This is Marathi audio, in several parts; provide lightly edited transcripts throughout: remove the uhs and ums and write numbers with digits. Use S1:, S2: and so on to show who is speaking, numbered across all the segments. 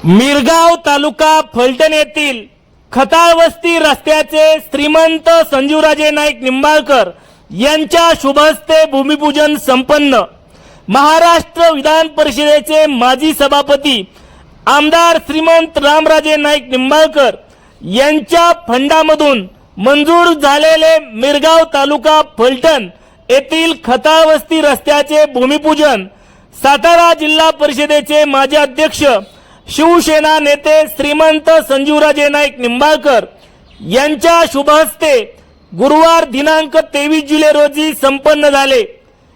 S1: मिरगाव तालुका फलटण येथील खताळवस्ती रस्त्याचे श्रीमंत संजीवराजे नाईक निंबाळकर यांच्या शुभहस्ते भूमिपूजन संपन्न। महाराष्ट्र विधान परिषदेचे माजी सभापती आमदार श्रीमंत रामराजे नाईक निंबाळकर यांच्या फंडामधून मंजूर झालेले मिरगाव तालुका फलटण येथील खताळवस्ती रस्त्याचे भूमिपूजन सातारा जिल्हा परिषदेचे माजी अध्यक्ष शिवसेना नेते श्रीमंत संजीवराजे नाईक निंबाळकर यांच्या शुभहस्ते गुरुवार दिनांक 23 जुलै रोजी संपन्न झाले।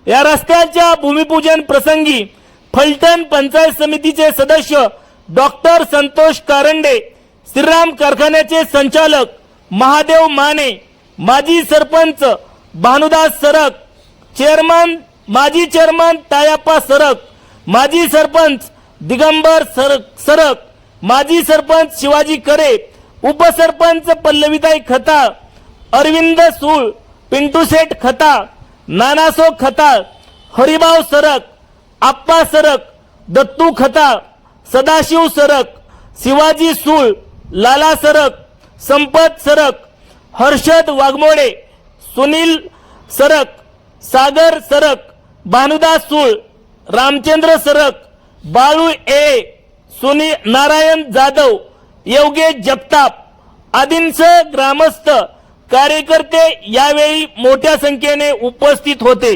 S1: या रस्त्याच्या भूमिपूजन प्रसंगी फलटण पंचायत समितीचे सदस्य डॉक्टर संतोष कारंडे, श्रीराम कारखान्याचे संचालक महादेव माने, माजी सरपंच भानुदास सरक, माजी चेअरमन तायाप्पा सरक, माजी सरपंच दिगंबर सरक, माजी सरपंच शिवाजी करे, उपसरपंच पल्लवीताई खताळ, अरविंद सूळ, पिंटू शेठ खताळ, नानासो खताळ, हरिभाऊ सरक, आप्पा सरक, दत्तू खताळ, सदाशिव सरक, शिवाजी सूळ, लाला सरक, संपत सरक, हर्षद वाघमोडे, सुनील सरक, सागर सरक, भानुदास सूळ, रामचंद्र सरक, बाळू नारायण जाधव, योगेश जगताप आदींसह ग्रामस्थ कार्यकर्ते यावेळी मोठ्या संख्येने उपस्थित होते।